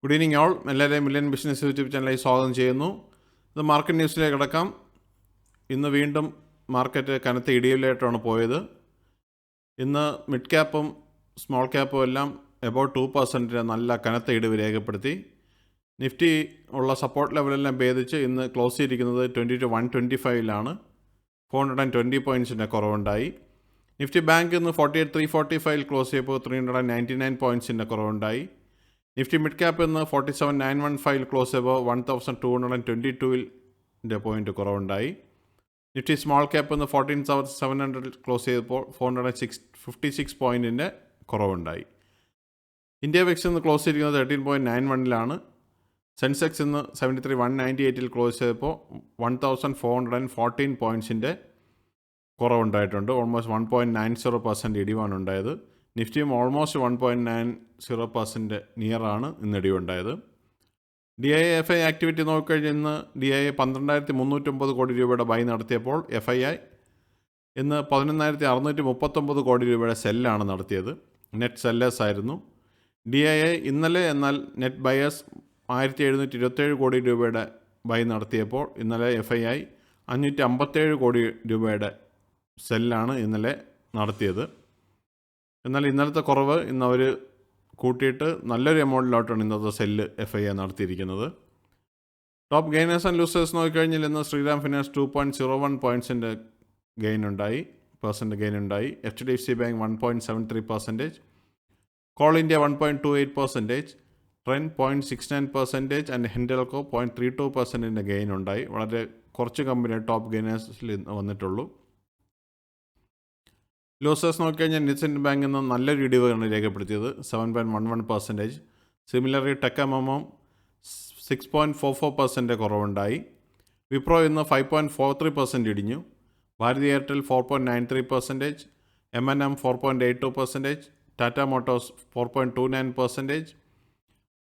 Good evening all. എല്ലാവരെയും million business YouTube ചാനലിൽ സ്വാഗതം ചെയ്യുന്നു. ഇത് മാർക്കറ്റ് ന്യൂസിലേക്ക് കിടക്കാം. ഇന്ന് വീണ്ടും മാർക്കറ്റ് കനത്ത ഇടിവിലായിട്ടാണ് പോയത്. ഇന്ന് മിഡ് ക്യാപ്പും സ്മോൾ ക്യാപ്പും എല്ലാം എബൌട്ട് 2% നല്ല കനത്ത ഇടിവ് രേഖപ്പെടുത്തി. നിഫ്റ്റി ഉള്ള സപ്പോർട്ട് ലെവലെല്ലാം ഭേദിച്ച് ഇന്ന് ക്ലോസ് ചെയ്തിരിക്കുന്നത് 22,125 420 പോയിൻറ്റ്സിൻ്റെ കുറവുണ്ടായി. നിഫ്റ്റി ബാങ്ക് ഇന്ന് 48,345 ക്ലോസ് ചെയ്തപ്പോൾ 399 പോയിൻറ്റ്സിൻ്റെ കുറവുണ്ടായി. നിഫ്റ്റി മിഡ് ക്യാപ്പ് ഇന്ന് 47,915 ക്ലോസ് ചെയ്തപ്പോൾ 1,222 പോയിൻറ്റ് കുറവുണ്ടായി. നിഫ്റ്റി സ്മോൾ ക്യാപ്പ് ഇന്ന് 14,700 ക്ലോസ് ചെയ്തപ്പോൾ 456 പോയിൻറ്റിൻ്റെ കുറവുണ്ടായി. ഇന്ത്യ വിക്സ് ഇന്ന് ക്ലോസ് ചെയ്തിരിക്കുന്നത് 13.91 സെൻസെക്സ് ഇന്ന് 73,198 ക്ലോസ് ചെയ്തപ്പോൾ 1,414 പോയിൻറ്റ്സിൻ്റെ കുറവുണ്ടായിട്ടുണ്ട്. ഓൾമോസ്റ്റ് 1.90% ഇടിവാണ് ഉണ്ടായത്. നിഫ്റ്റിയും ഓൾമോസ്റ്റ് 1.90% നിയറാണ് ഇന്ന് ഇടിവുണ്ടായത്. DIA-FI ആക്ടിവിറ്റി നോക്കിക്കഴിഞ്ഞാൽ ഇന്ന് DIA 12,309 കോടി രൂപയുടെ ബൈ നടത്തിയപ്പോൾ FII ഇന്ന് 11,639 കോടി രൂപയുടെ സെല്ലാണ് നടത്തിയത്. നെറ്റ് സെല്ലേഴ്സ് ആയിരുന്നു. DIA ഇന്നലെ എന്നാൽ നെറ്റ് ബയേഴ്സ് 1,727 കോടി രൂപയുടെ ബൈ നടത്തിയപ്പോൾ ഇന്നലെ FII 557 കോടി രൂപയുടെ സെല്ലാണ് ഇന്നലെ നടത്തിയത്. എന്നാൽ ഇന്നലത്തെ കുറവ് ഇന്ന് അവർ കൂട്ടിയിട്ട് നല്ലൊരു എമൗണ്ടിലോട്ടാണ് ഇന്നത്തെ സെല്ല് FII നടത്തിയിരിക്കുന്നത്. ടോപ്പ് ഗെയിനേഴ്സ് ആൻഡ് ലൂസേഴ്സ് നോക്കിക്കഴിഞ്ഞാൽ ഇന്ന് ശ്രീറാം ഫിനാൻസ് 2.01 പോയിൻറ്റ്സിൻ്റെ ഗെയിൻ ഉണ്ടായി. HDFC bank 1.73%, coal India 1.28%, Trent 0.69% and Hindalco 0.32% gain ഉണ്ടായി. വളരെ കുറച്ച് കമ്പനി ടോപ്പ് ഗെയിനേഴ്സിൽ വന്നിട്ടുള്ളൂ. ലോസേഴ്സ് നോക്കിക്കഴിഞ്ഞാൽ നിറ്റ്സ് ഇന്ത്യൻ ബാങ്കിൽ നിന്ന് നല്ലൊരു ഇടിവാണ് രേഖപ്പെടുത്തിയത്, 7.11%. സിമിലർലി ടെക്കമോം 6.44% കുറവുണ്ടായി. വിപ്രോ ഇന്ന് 5.43% ഇടിഞ്ഞു. Bharti Airtel 4.93%, M&M 4.82%, Tata motors 4.29%,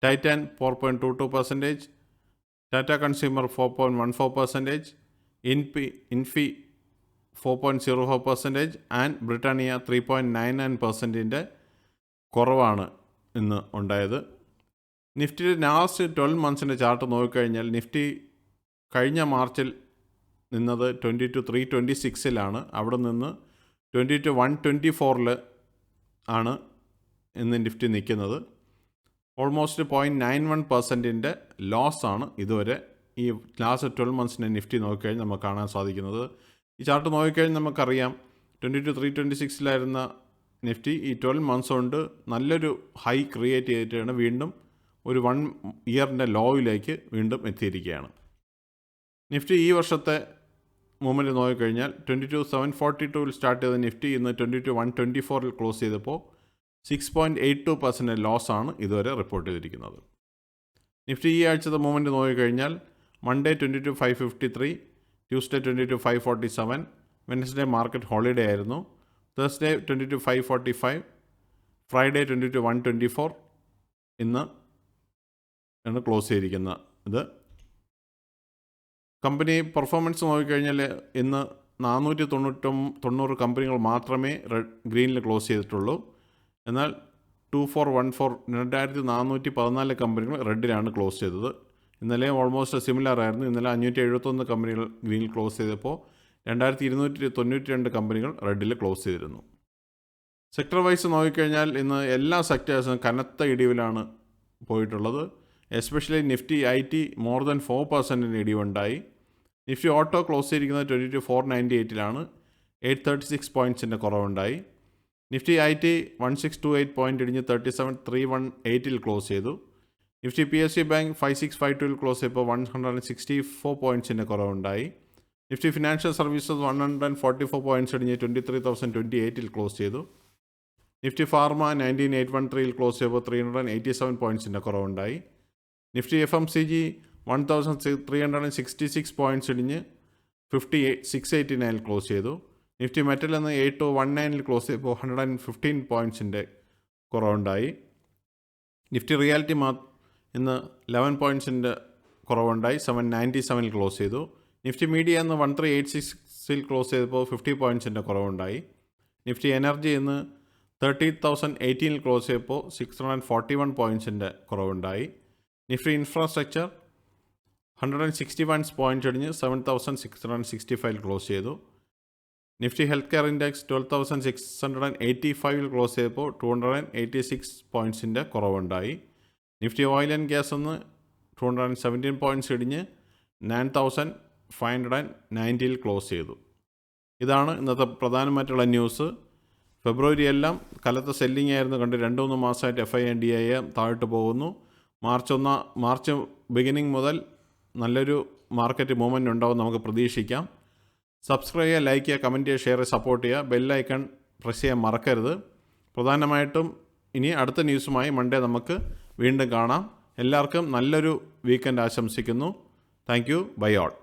Titan 4.22%, Tata consumer 4.14%, Infy 4.04% and Britannia 3.99% കുറവാണ് ഇന്ന് ഉണ്ടായത്. നിഫ്റ്റിയുടെ ലാസ്റ്റ് 12 മന്ത്സിൻ്റെ ചാർട്ട് നോക്കിക്കഴിഞ്ഞാൽ നിഫ്റ്റി കഴിഞ്ഞ മാർച്ചിൽ നിന്നത് 22,326 അവിടെ നിന്ന് 22,124 ആണ് ഇന്ന് നിഫ്റ്റി നിൽക്കുന്നത്. ഓൾമോസ്റ്റ് 0.91% ലോസാണ് ഇതുവരെ ഈ ലാസ്റ്റ് 12 മന്ത്സിൻ്റെ നിഫ്റ്റി നോക്കിക്കഴിഞ്ഞാൽ നമുക്ക് കാണാൻ സാധിക്കുന്നത്. ഈ ചാർട്ട് നോക്കിക്കഴിഞ്ഞാൽ നമുക്കറിയാം 22,326 നിഫ്റ്റി ഈ 12 മന്ത്സ് കൊണ്ട് നല്ലൊരു ഹൈ ക്രിയേറ്റ് ചെയ്തിട്ടാണ് വീണ്ടും ഒരു 1 ഇയറിൻ്റെ ലോയിലേക്ക് വീണ്ടും എത്തിയിരിക്കുകയാണ്. നിഫ്റ്റി ഈ വർഷത്തെ മൂവ്മെൻറ്റ് നോക്കിക്കഴിഞ്ഞാൽ 22,742 സ്റ്റാർട്ട് ചെയ്ത നിഫ്റ്റി ഇന്ന് 22,124 ക്ലോസ് ചെയ്തപ്പോൾ 6.82% ലോസാണ് ഇതുവരെ റിപ്പോർട്ട് ചെയ്തിരിക്കുന്നത്. നിഫ്റ്റി ഈ ആഴ്ചത്തെ മൂവ്മെൻറ്റ് നോക്കിക്കഴിഞ്ഞാൽ Monday 22,553, Tuesday 22,547, Wednesday market holiday ആയിരുന്നു, തേഴ്സ്ഡേ 22,545, ഫ്രൈഡേ 22,124 ഇന്ന് ആണ് ക്ലോസ് ചെയ്തിരിക്കുന്നത്. ഇത് കമ്പനി പെർഫോമൻസ് നോക്കിക്കഴിഞ്ഞാൽ ഇന്ന് 490 കമ്പനികൾ മാത്രമേ ഗ്രീനിൽ ക്ലോസ് ചെയ്തിട്ടുള്ളൂ. എന്നാൽ 2,414 കമ്പനികൾ റെഡിലാണ് ക്ലോസ് ചെയ്തത്. ഇന്നലെ ഓൾമോസ്റ്റ് സിമിലർ ആയിരുന്നു. ഇന്നലെ 571 കമ്പനികൾ ഗ്രീനിൽ ക്ലോസ് ചെയ്തപ്പോൾ 2,292 കമ്പനികൾ റെഡിൽ ക്ലോസ് ചെയ്തിരുന്നു. സെക്ടർ വൈസ് നോക്കിക്കഴിഞ്ഞാൽ ഇന്ന് എല്ലാ സെക്ടേഴ്സും കനത്ത ഇടിവിലാണ് പോയിട്ടുള്ളത്. Especially Nifty IT more than 4% ഇടിവുണ്ടായി. നിഫ്റ്റി ഓട്ടോ ക്ലോസ് ചെയ്തിരിക്കുന്നത് 22,498 836 പോയിൻറ്റ്സിൻ്റെ കുറവുണ്ടായി. നിഫ്റ്റി IT 1628 പോയിൻറ്റ് ഇടിഞ്ഞ് 37,318 ക്ലോസ് ചെയ്തു. നിഫ്റ്റി PSU ബാങ്ക് 5652 ക്ലോസ് ചെയ്തപ്പോൾ 164 പോയിൻറ്റ്സിൻ്റെ കുറവുണ്ടായി. നിഫ്റ്റി ഫിനാൻഷ്യൽ സർവീസസ് 144 പോയിൻറ്റ്സ് ഇടിഞ്ഞ് 23,028 ക്ലോസ് ചെയ്തു. നിഫ്റ്റി ഫാർമ 19,813 ക്ലോസ് ചെയ്തപ്പോൾ 387 പോയിൻറ്റ്സിൻ്റെ കുറവുണ്ടായി. നിഫ്റ്റി FMCG 1,366 പോയിൻറ്റ്സ് ഇടിഞ്ഞ് 689 ക്ലോസ് ചെയ്തു. നിഫ്റ്റി മെറ്റൽ എന്ന് 8,219 ക്ലോസ് ചെയ്തപ്പോൾ 115 പോയിൻറ്റ്സിൻ്റെ കുറവുണ്ടായി. നിഫ്റ്റി റിയാലിറ്റി ഇന്ന് 11 പോയിൻറ്റ്സിൻ്റെ കുറവുണ്ടായി, 797 ക്ലോസ് ചെയ്തു. നിഫ്റ്റി മീഡിയ എന്ന് 1386 ക്ലോസ് ചെയ്തപ്പോൾ 50 പോയിൻറ്റ്സിൻ്റെ കുറവുണ്ടായി. നിഫ്റ്റി എനർജി ഇന്ന് 30,018 ക്ലോസ് ചെയ്തപ്പോൾ 641 പോയിൻറ്റ്സിൻ്റെ കുറവുണ്ടായി. നിഫ്റ്റി ഇൻഫ്രാസ്ട്രക്ചർ 161 പോയിൻറ്റ് ഇടിഞ്ഞ് 7665 ക്ലോസ് ചെയ്തു. Nifty health care index 12685 close ചെയ്തപ്പോൾ 286 പോയിൻറ്റ്സിൻ്റെ കുറവുണ്ടായി. നിഫ്റ്റി ഓയിൽ ആൻഡ് ഗ്യാസ് ഒന്ന് 217 പോയിൻറ്റ്സ് ഇടിഞ്ഞ് 9590 ക്ലോസ് ചെയ്തു. ഇതാണ് ഇന്നത്തെ പ്രധാനമായിട്ടുള്ള ന്യൂസ്. ഫെബ്രുവരി എല്ലാം കലത്ത സെല്ലിംഗ് ആയിരുന്നു കണ്ട് 2-3 മാസമായിട്ട് FINDI താഴോട്ട് പോകുന്നു. മാർച്ച് ബിഗിനിങ് മുതൽ നല്ലൊരു മാർക്കറ്റ് മൂവ്മെൻറ്റ് ഉണ്ടാവും നമുക്ക് പ്രതീക്ഷിക്കാം. സബ്സ്ക്രൈബ് ചെയ്യുക, ലൈക്ക് ചെയ്യുക, കമൻറ്റ് ചെയ്യുക, ഷെയർ ചെയ്യുക, സപ്പോർട്ട് ചെയ്യുക. ബെല്ലൈക്കൺ പ്രസ് ചെയ്യാൻ മറക്കരുത്. പ്രധാനമായിട്ടും ഇനി അടുത്ത ന്യൂസുമായി മൺഡേ നമുക്ക് വീണ്ടും കാണാം. എല്ലാവർക്കും നല്ലൊരു വീക്കെൻഡ് ആശംസിക്കുന്നു. Thank you. Bye all.